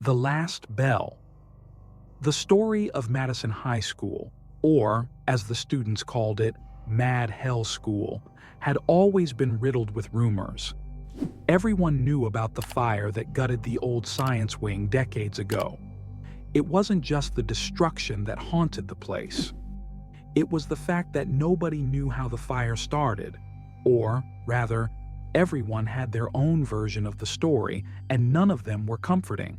The Last Bell. The story of Madison High School, or, as the students called it, Mad Hell School, had always been riddled with rumors. Everyone knew about the fire that gutted the old science wing decades ago. It wasn't just the destruction that haunted the place. It was the fact that nobody knew how the fire started, or, rather, everyone had their own version of the story, and none of them were comforting.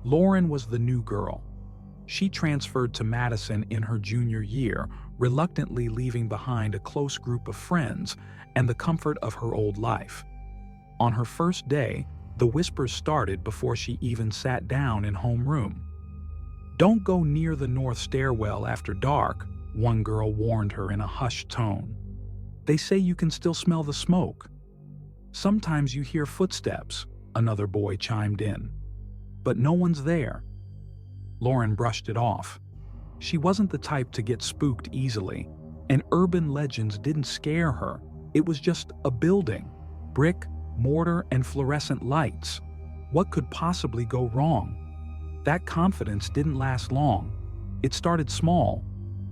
Lauren was the new girl. She transferred to Madison in her junior year, reluctantly leaving behind a close group of friends and the comfort of her old life. On her first day, the whispers started before she even sat down in homeroom. "Don't go near the north stairwell after dark," one girl warned her in a hushed tone. "They say you can still smell the smoke." "Sometimes you hear footsteps," another boy chimed in. "But no one's there." Lauren brushed it off. She wasn't the type to get spooked easily, and urban legends didn't scare her. It was just a building, brick, mortar, and fluorescent lights. What could possibly go wrong? That confidence didn't last long. It started small.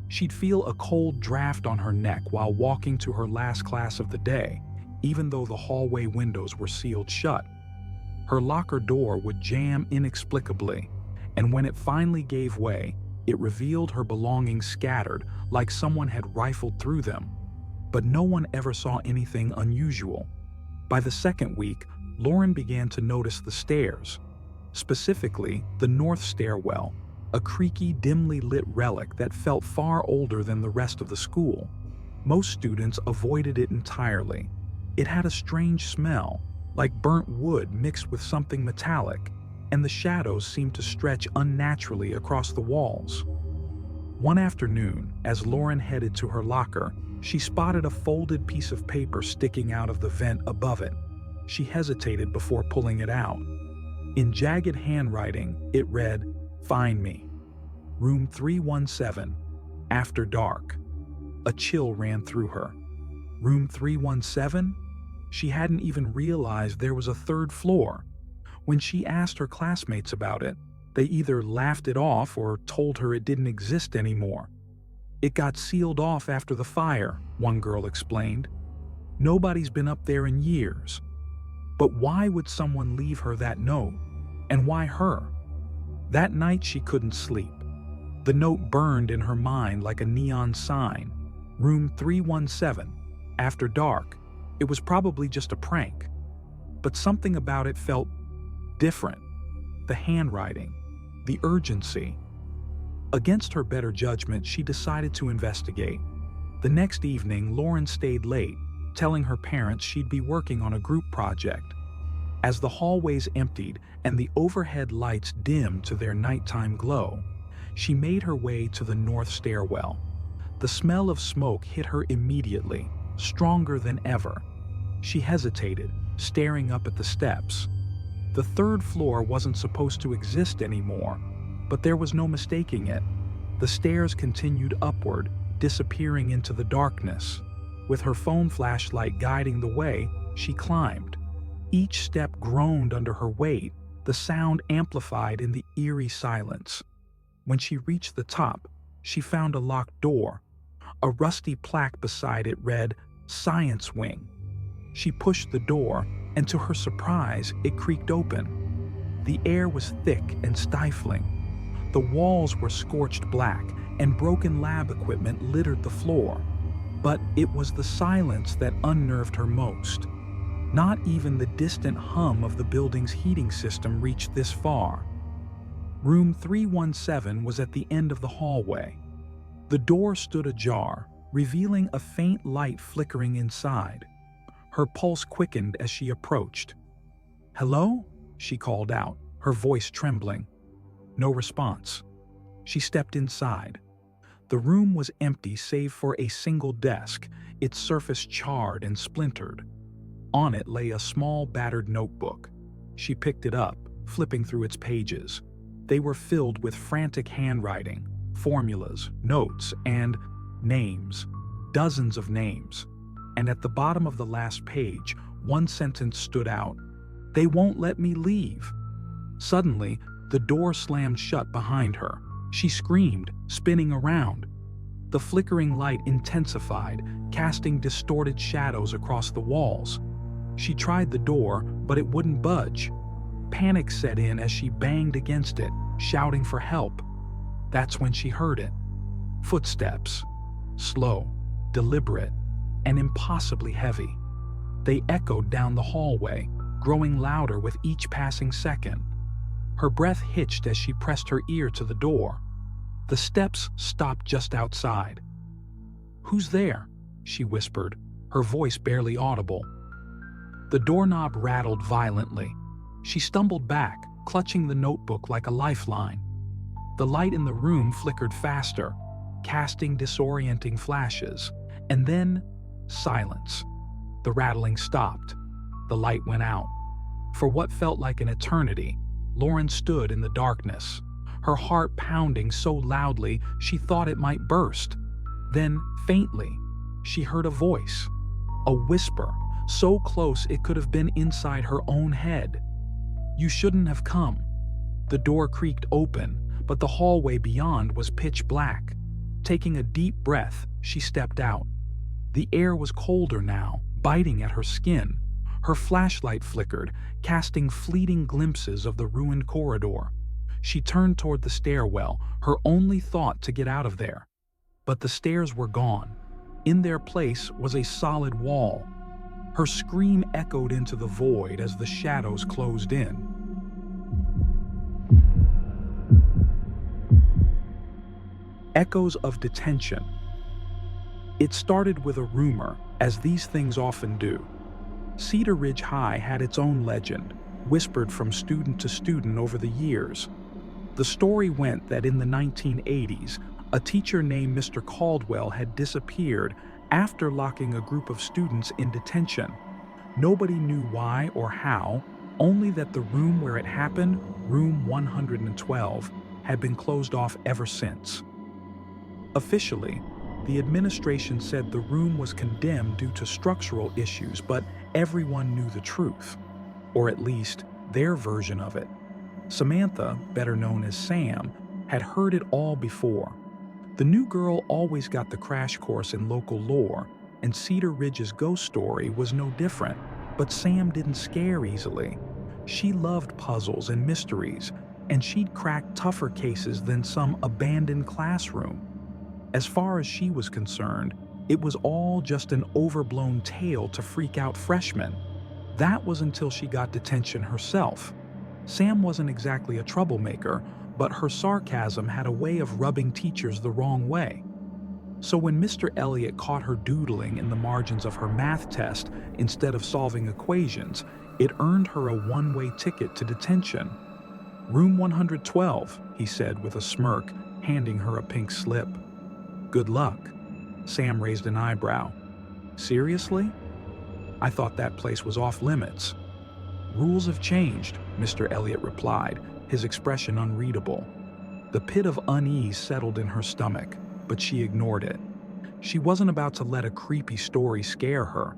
She'd feel a cold draft on her neck while walking to her last class of the day, even though the hallway windows were sealed shut. Her locker door would jam inexplicably, and when it finally gave way, it revealed her belongings scattered like someone had rifled through them. But no one ever saw anything unusual. By the second week, Lauren began to notice the stairs, specifically the north stairwell, a creaky, dimly lit relic that felt far older than the rest of the school. Most students avoided it entirely. It had a strange smell, like burnt wood mixed with something metallic, and the shadows seemed to stretch unnaturally across the walls. One afternoon, as Lauren headed to her locker, she spotted a folded piece of paper sticking out of the vent above it. She hesitated before pulling it out. In jagged handwriting, it read, "Find me. Room 317. After dark." A chill ran through her. Room 317? She hadn't even realized there was a third floor. When she asked her classmates about it, they either laughed it off or told her it didn't exist anymore. "It got sealed off after the fire," one girl explained. "Nobody's been up there in years." But why would someone leave her that note? And why her? That night she couldn't sleep. The note burned in her mind like a neon sign. Room 317. After dark. It was probably just a prank. But something about it felt different. The handwriting. The urgency. Against her better judgment, she decided to investigate. The next evening, Lauren stayed late, telling her parents she'd be working on a group project. As the hallways emptied and the overhead lights dimmed to their nighttime glow, she made her way to the north stairwell. The smell of smoke hit her immediately, stronger than ever. She hesitated, staring up at the steps. The third floor wasn't supposed to exist anymore, but there was no mistaking it. The stairs continued upward, disappearing into the darkness. With her phone flashlight guiding the way, she climbed. Each step groaned under her weight, the sound amplified in the eerie silence. When she reached the top, she found a locked door. A rusty plaque beside it read, "Science Wing." She pushed the door, and to her surprise, it creaked open. The air was thick and stifling. The walls were scorched black, and broken lab equipment littered the floor. But it was the silence that unnerved her most. Not even the distant hum of the building's heating system reached this far. Room 317 was at the end of the hallway. The door stood ajar, revealing a faint light flickering inside. Her pulse quickened as she approached. "Hello?" she called out, her voice trembling. No response. She stepped inside. The room was empty save for a single desk, its surface charred and splintered. On it lay a small, battered notebook. She picked it up, flipping through its pages. They were filled with frantic handwriting, formulas, notes, and names. Dozens of names. And at the bottom of the last page, one sentence stood out. "They won't let me leave." Suddenly, the door slammed shut behind her. She screamed, spinning around. The flickering light intensified, casting distorted shadows across the walls. She tried the door, but it wouldn't budge. Panic set in as she banged against it, shouting for help. That's when she heard it. Footsteps. Slow, deliberate, and impossibly heavy. They echoed down the hallway, growing louder with each passing second. Her breath hitched as she pressed her ear to the door. The steps stopped just outside. "Who's there?" she whispered, her voice barely audible. The doorknob rattled violently. She stumbled back, clutching the notebook like a lifeline. The light in the room flickered faster, casting disorienting flashes, and then silence. The rattling stopped. The light went out. For what felt like an eternity, Lauren stood in the darkness, her heart pounding so loudly she thought it might burst. Then, faintly, she heard a voice, a whisper, so close it could have been inside her own head. "You shouldn't have come." The door creaked open, but the hallway beyond was pitch black. Taking a deep breath, she stepped out. The air was colder now, biting at her skin. Her flashlight flickered, casting fleeting glimpses of the ruined corridor. She turned toward the stairwell, her only thought to get out of there. But the stairs were gone. In their place was a solid wall. Her scream echoed into the void as the shadows closed in. Echoes of detention. It started with a rumor, as these things often do. Cedar Ridge High had its own legend, whispered from student to student over the years. The story went that in the 1980s, a teacher named Mr. Caldwell had disappeared after locking a group of students in detention. Nobody knew why or how, only that the room where it happened, room 112, had been closed off ever since. Officially, the administration said the room was condemned due to structural issues, but everyone knew the truth, or at least their version of it. Samantha, better known as Sam, had heard it all before. The new girl always got the crash course in local lore, and Cedar Ridge's ghost story was no different, but Sam didn't scare easily. She loved puzzles and mysteries, and she'd cracked tougher cases than some abandoned classroom. As far as she was concerned, it was all just an overblown tale to freak out freshmen. That was until she got detention herself. Sam wasn't exactly a troublemaker, but her sarcasm had a way of rubbing teachers the wrong way. So when Mr. Elliott caught her doodling in the margins of her math test instead of solving equations, it earned her a one-way ticket to detention. "Room 112, he said with a smirk, handing her a pink slip. "Good luck." Sam raised an eyebrow. "Seriously? I thought that place was off limits." "Rules have changed," Mr. Elliott replied, his expression unreadable. The pit of unease settled in her stomach, but she ignored it. She wasn't about to let a creepy story scare her.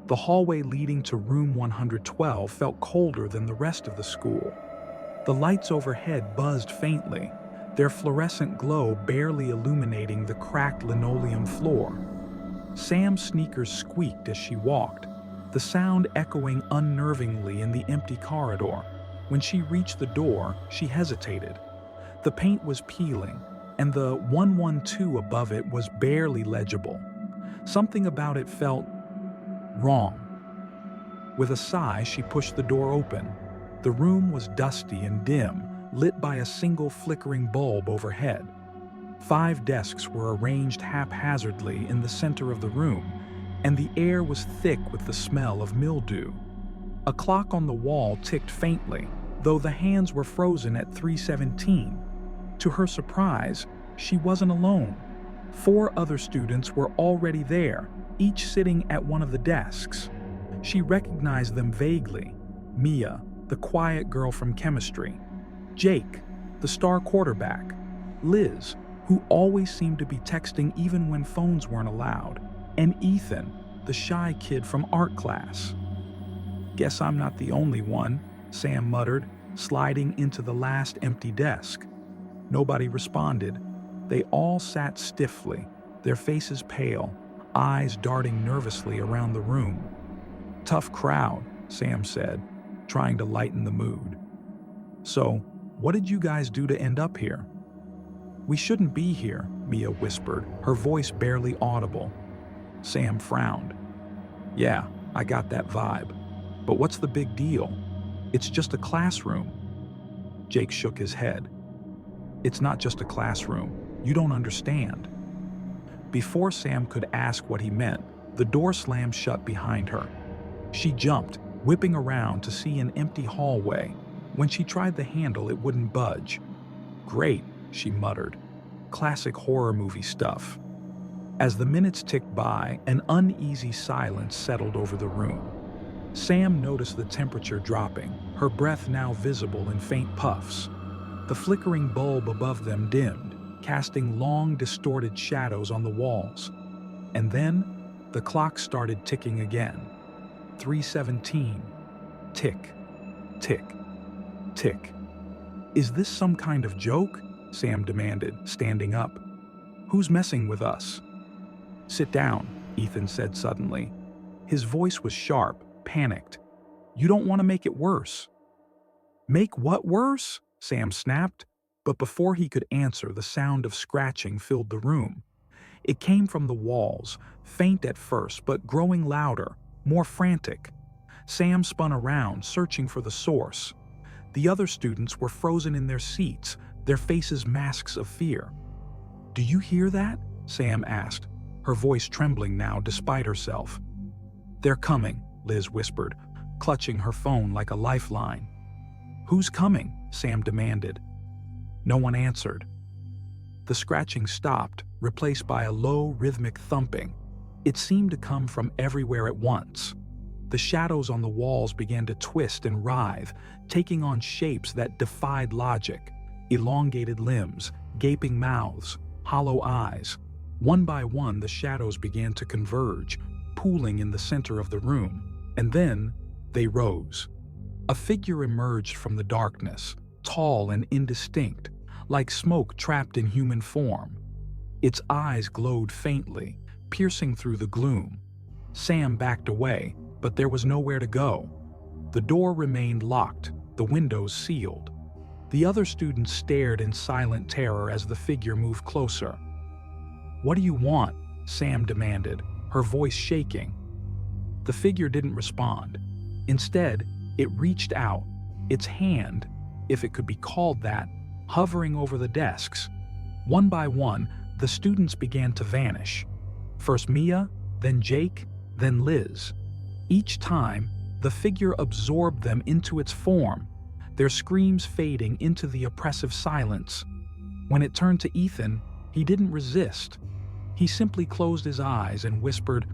The hallway leading to room 112 felt colder than the rest of the school. The lights overhead buzzed faintly, their fluorescent glow barely illuminating the cracked linoleum floor. Sam's sneakers squeaked as she walked, the sound echoing unnervingly in the empty corridor. When she reached the door, she hesitated. The paint was peeling, and the 112 above it was barely legible. Something about it felt wrong. With a sigh, she pushed the door open. The room was dusty and dim, lit by a single flickering bulb overhead. 5 desks were arranged haphazardly in the center of the room, and the air was thick with the smell of mildew. A clock on the wall ticked faintly, though the hands were frozen at 3:17. To her surprise, she wasn't alone. 4 other students were already there, each sitting at one of the desks. She recognized them vaguely. Mia, the quiet girl from chemistry. Jake, the star quarterback. Liz, who always seemed to be texting even when phones weren't allowed. And Ethan, the shy kid from art class. "Guess I'm not the only one," Sam muttered, sliding into the last empty desk. Nobody responded. They all sat stiffly, their faces pale, eyes darting nervously around the room. "Tough crowd," Sam said, trying to lighten the mood. "So, what did you guys do to end up here?" "We shouldn't be here," Mia whispered, her voice barely audible. Sam frowned. "Yeah, I got that vibe. But what's the big deal? It's just a classroom." Jake shook his head. "It's not just a classroom. You don't understand." Before Sam could ask what he meant, the door slammed shut behind her. She jumped, whipping around to see an empty hallway. When she tried the handle, it wouldn't budge. "Great," she muttered. "Classic horror movie stuff." As the minutes ticked by, an uneasy silence settled over the room. Sam noticed the temperature dropping, her breath now visible in faint puffs. The flickering bulb above them dimmed, casting long, distorted shadows on the walls. And then, the clock started ticking again. 3:17. Tick, tick, tick. "Is this some kind of joke?" Sam demanded, standing up. "Who's messing with us?" "Sit down," Ethan said suddenly. His voice was sharp, panicked. "You don't want to make it worse." "Make what worse?" Sam snapped, but before he could answer, the sound of scratching filled the room. It came from the walls, faint at first but growing louder, more frantic. Sam spun around, searching for the source. The other students were frozen in their seats, their faces masks of fear. "Do you hear that?" Sam asked, her voice trembling now despite herself. "They're coming," Liz whispered, clutching her phone like a lifeline. "Who's coming?" Sam demanded. No one answered. The scratching stopped, replaced by a low, rhythmic thumping. It seemed to come from everywhere at once. The shadows on the walls began to twist and writhe, taking on shapes that defied logic. Elongated limbs, gaping mouths, hollow eyes. One by one, the shadows began to converge, pooling in the center of the room. And then, they rose. A figure emerged from the darkness, tall and indistinct, like smoke trapped in human form. Its eyes glowed faintly, piercing through the gloom. Sam backed away, but there was nowhere to go. The door remained locked, the windows sealed. The other students stared in silent terror as the figure moved closer. "What do you want?" Sam demanded, her voice shaking. The figure didn't respond. Instead, it reached out, its hand, if it could be called that, hovering over the desks. One by one, the students began to vanish. First Mia, then Jake, then Liz. Each time, the figure absorbed them into its form, their screams fading into the oppressive silence. When it turned to Ethan, he didn't resist. He simply closed his eyes and whispered,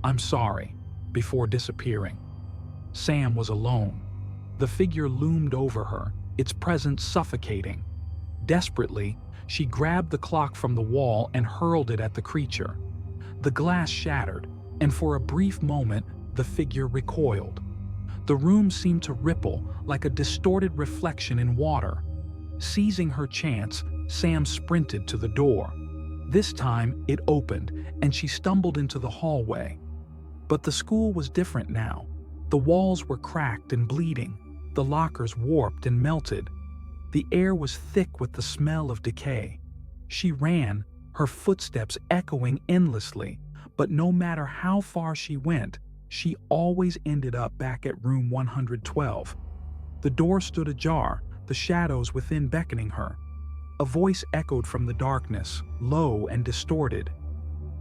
"I'm sorry," before disappearing. Sam was alone. The figure loomed over her, its presence suffocating. Desperately, she grabbed the clock from the wall and hurled it at the creature. The glass shattered, and for a brief moment, the figure recoiled. The room seemed to ripple like a distorted reflection in water. Seizing her chance, Sam sprinted to the door. This time, it opened, and she stumbled into the hallway. But the school was different now. The walls were cracked and bleeding, the lockers warped and melted. The air was thick with the smell of decay. She ran, her footsteps echoing endlessly, but no matter how far she went, she always ended up back at room 112. The door stood ajar, the shadows within beckoning her. A voice echoed from the darkness, low and distorted.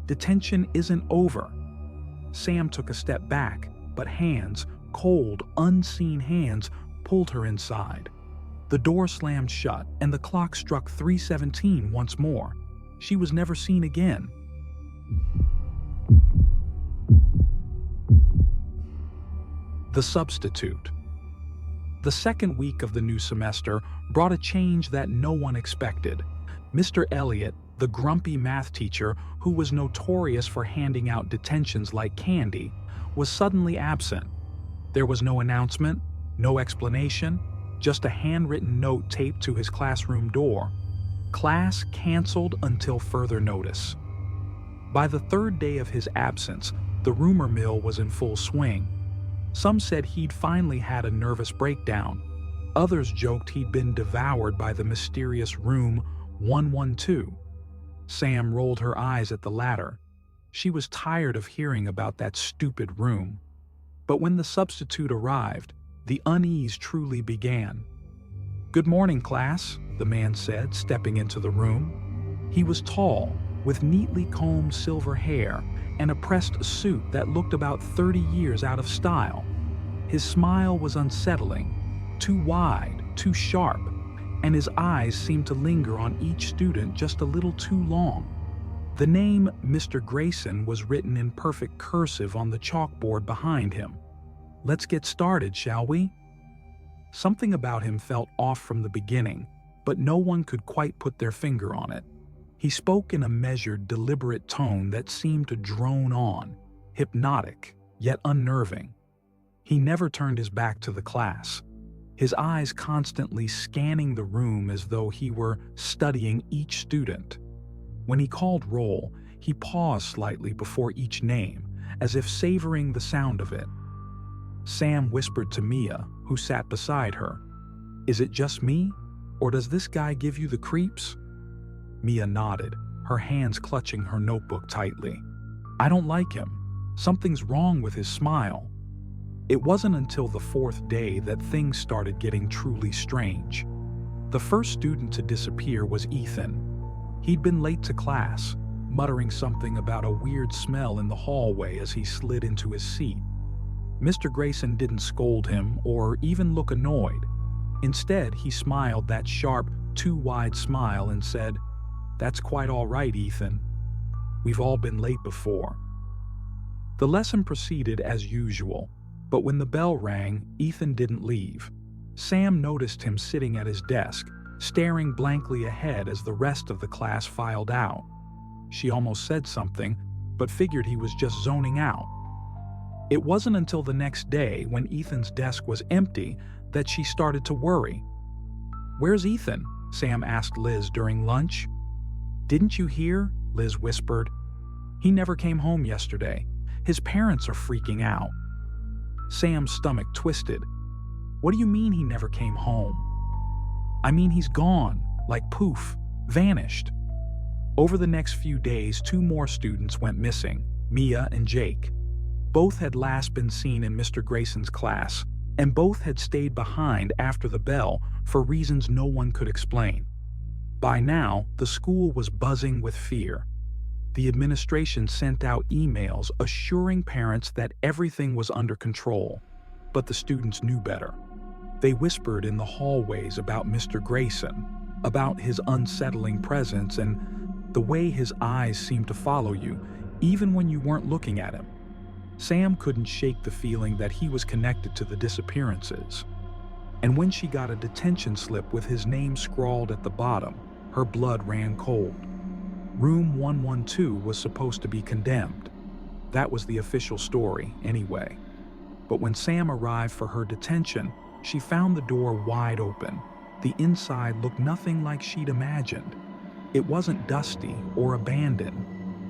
"Detention isn't over." Sam took a step back, but hands, cold, unseen hands, pulled her inside. The door slammed shut, and the clock struck 3:17 once more. She was never seen again. The substitute. The second week of the new semester brought a change that no one expected. Mr. Elliott, the grumpy math teacher who was notorious for handing out detentions like candy, was suddenly absent. There was no announcement, no explanation, just a handwritten note taped to his classroom door. Class canceled until further notice. By the third day of his absence, the rumor mill was in full swing. Some said he'd finally had a nervous breakdown. Others joked he'd been devoured by the mysterious room 112. Sam rolled her eyes at the latter. She was tired of hearing about that stupid room. But when the substitute arrived, the unease truly began. "Good morning, class," the man said, stepping into the room. He was tall, with neatly combed silver hair and a pressed suit that looked about 30 years out of style. His smile was unsettling, too wide, too sharp, and his eyes seemed to linger on each student just a little too long. The name Mr. Grayson was written in perfect cursive on the chalkboard behind him. "Let's get started, shall we?" Something about him felt off from the beginning, but no one could quite put their finger on it. He spoke in a measured, deliberate tone that seemed to drone on, hypnotic, yet unnerving. He never turned his back to the class, his eyes constantly scanning the room as though he were studying each student. When he called roll, he paused slightly before each name, as if savoring the sound of it. Sam whispered to Mia, who sat beside her, "Is it just me, or does this guy give you the creeps?" Mia nodded, her hands clutching her notebook tightly. "I don't like him. Something's wrong with his smile." It wasn't until the fourth day that things started getting truly strange. The first student to disappear was Ethan. He'd been late to class, muttering something about a weird smell in the hallway as he slid into his seat. Mr. Grayson didn't scold him or even look annoyed. Instead, he smiled that sharp, too wide smile and said, "That's quite all right, Ethan. We've all been late before." The lesson proceeded as usual, but when the bell rang, Ethan didn't leave. Sam noticed him sitting at his desk, staring blankly ahead as the rest of the class filed out. She almost said something, but figured he was just zoning out. It wasn't until the next day, when Ethan's desk was empty, that she started to worry. "Where's Ethan?" Sam asked Liz during lunch. "Didn't you hear?" Liz whispered. "He never came home yesterday. His parents are freaking out." Sam's stomach twisted. "What do you mean he never came home?" "I mean he's gone, like poof, vanished." Over the next few days, 2 more students went missing, Mia and Jake. Both had last been seen in Mr. Grayson's class, and both had stayed behind after the bell for reasons no one could explain. By now, the school was buzzing with fear. The administration sent out emails assuring parents that everything was under control, but the students knew better. They whispered in the hallways about Mr. Grayson, about his unsettling presence and the way his eyes seemed to follow you, even when you weren't looking at him. Sam couldn't shake the feeling that he was connected to the disappearances. And when she got a detention slip with his name scrawled at the bottom, her blood ran cold. Room 112 was supposed to be condemned. That was the official story, anyway. But when Sam arrived for her detention, she found the door wide open. The inside looked nothing like she'd imagined. It wasn't dusty or abandoned.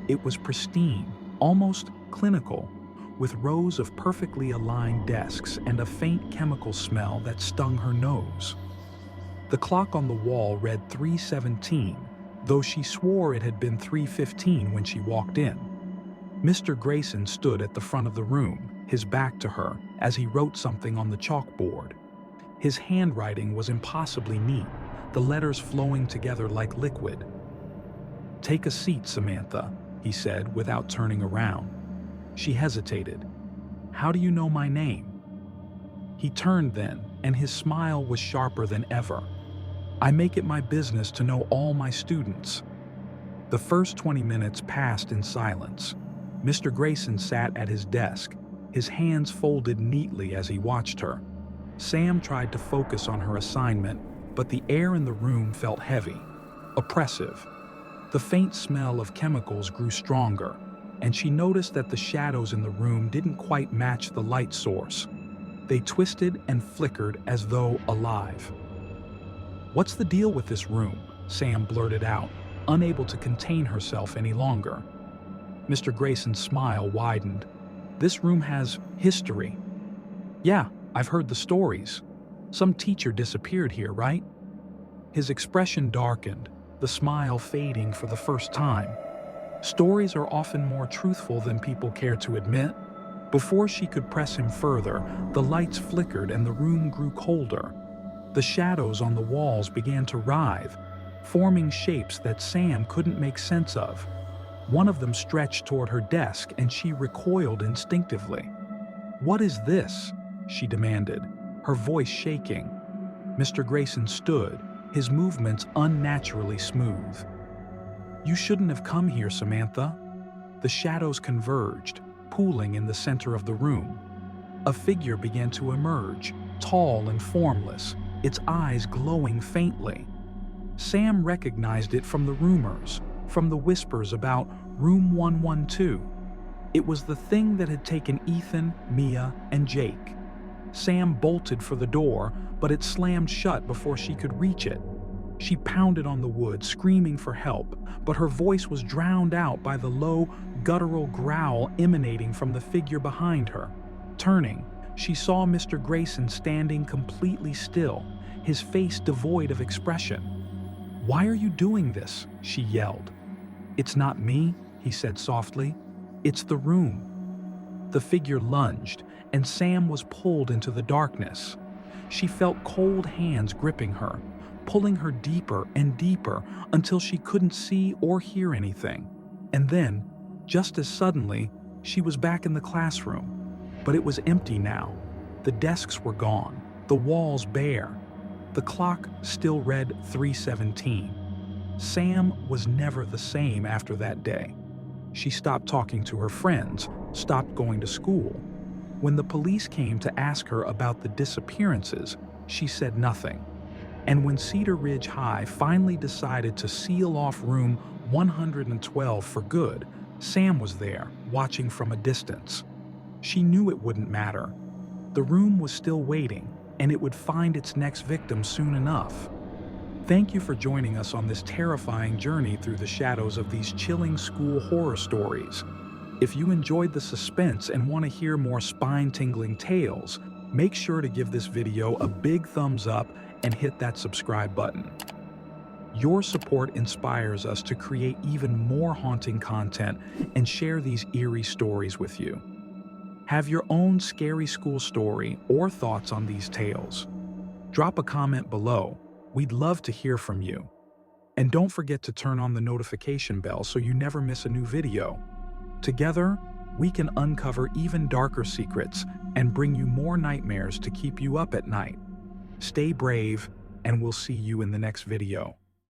It was pristine, almost clinical, with rows of perfectly aligned desks and a faint chemical smell that stung her nose. The clock on the wall read 3:17, though she swore it had been 3:15 when she walked in. Mr. Grayson stood at the front of the room, his back to her, as he wrote something on the chalkboard. His handwriting was impossibly neat, the letters flowing together like liquid. "Take a seat, Samantha," he said without turning around. She hesitated. "How do you know my name?" He turned then, and his smile was sharper than ever. "I make it my business to know all my students." The first 20 minutes passed in silence. Mr. Grayson sat at his desk, his hands folded neatly as he watched her. Sam tried to focus on her assignment, but the air in the room felt heavy, oppressive. The faint smell of chemicals grew stronger, and she noticed that the shadows in the room didn't quite match the light source. They twisted and flickered as though alive. "What's the deal with this room?" Sam blurted out, unable to contain herself any longer. Mr. Grayson's smile widened. "This room has history." "Yeah, I've heard the stories. Some teacher disappeared here, right?" His expression darkened, the smile fading for the first time. Stories are often more truthful than people care to admit. Before she could press him further, the lights flickered and the room grew colder. The shadows on the walls began to writhe, forming shapes that Sam couldn't make sense of. One of them stretched toward her desk and she recoiled instinctively. "What is this?" she demanded, her voice shaking. Mr. Grayson stood, his movements unnaturally smooth. "You shouldn't have come here, Samantha." The shadows converged, pooling in the center of the room. A figure began to emerge, tall and formless, its eyes glowing faintly. Sam recognized it from the rumors, from the whispers about Room 112. It was the thing that had taken Ethan, Mia, and Jake. Sam bolted for the door, but it slammed shut before she could reach it. She pounded on the wood, screaming for help, but her voice was drowned out by the low, guttural growl emanating from the figure behind her. Turning, she saw Mr. Grayson standing completely still, his face devoid of expression. "Why are you doing this?" she yelled. "It's not me," he said softly. "It's the room." The figure lunged, and Sam was pulled into the darkness. She felt cold hands gripping her, pulling her deeper and deeper until she couldn't see or hear anything. And then, just as suddenly, she was back in the classroom. But it was empty now. The desks were gone, the walls bare. The clock still read 3:17. Sam was never the same after that day. She stopped talking to her friends, stopped going to school. When the police came to ask her about the disappearances, she said nothing. And when Cedar Ridge High finally decided to seal off room 112 for good, Sam was there, watching from a distance. She knew it wouldn't matter. The room was still waiting, and it would find its next victim soon enough. Thank you for joining us on this terrifying journey through the shadows of these chilling school horror stories. If you enjoyed the suspense and want to hear more spine-tingling tales, make sure to give this video a big thumbs up and hit that subscribe button. Your support inspires us to create even more haunting content and share these eerie stories with you. Have your own scary school story or thoughts on these tales? Drop a comment below. We'd love to hear from you. And don't forget to turn on the notification bell so you never miss a new video. Together, we can uncover even darker secrets and bring you more nightmares to keep you up at night. Stay brave, and we'll see you in the next video.